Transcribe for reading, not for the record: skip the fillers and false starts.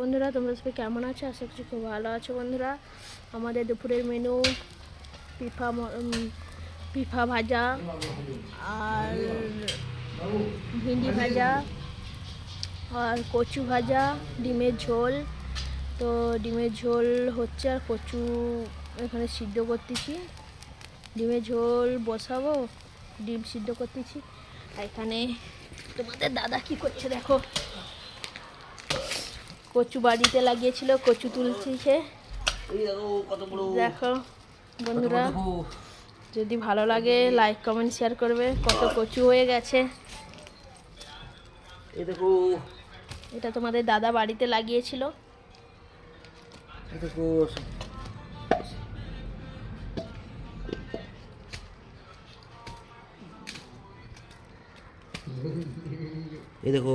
বন্ধুরা, তোমরা সবাই কেমন আছো? আশা করছি খুব ভালো আছো। বন্ধুরা, আমাদের দুপুরের মেনু পিঠা ভাজা আর ভিন্ডি ভাজা আর কচু ভাজা, ডিমের ঝোল। তো ডিমের ঝোল হচ্ছে আর কচু এখানে সিদ্ধ করতেছি। ডিমের ঝোল বসাবো, ডিম সিদ্ধ করতেছি। আর এখানে তোমাদের দাদা কি করছে দেখো, কচু বাড়িতে লাগিয়েছিল, কচু তুলছে। দেখো বন্ধুরা, যদি ভালো লাগে লাইক কমেন্ট শেয়ার করবে। কত কচু হয়ে গেছে এটা তোমাদের দাদা বাড়িতে লাগিয়েছিল। এই দেখো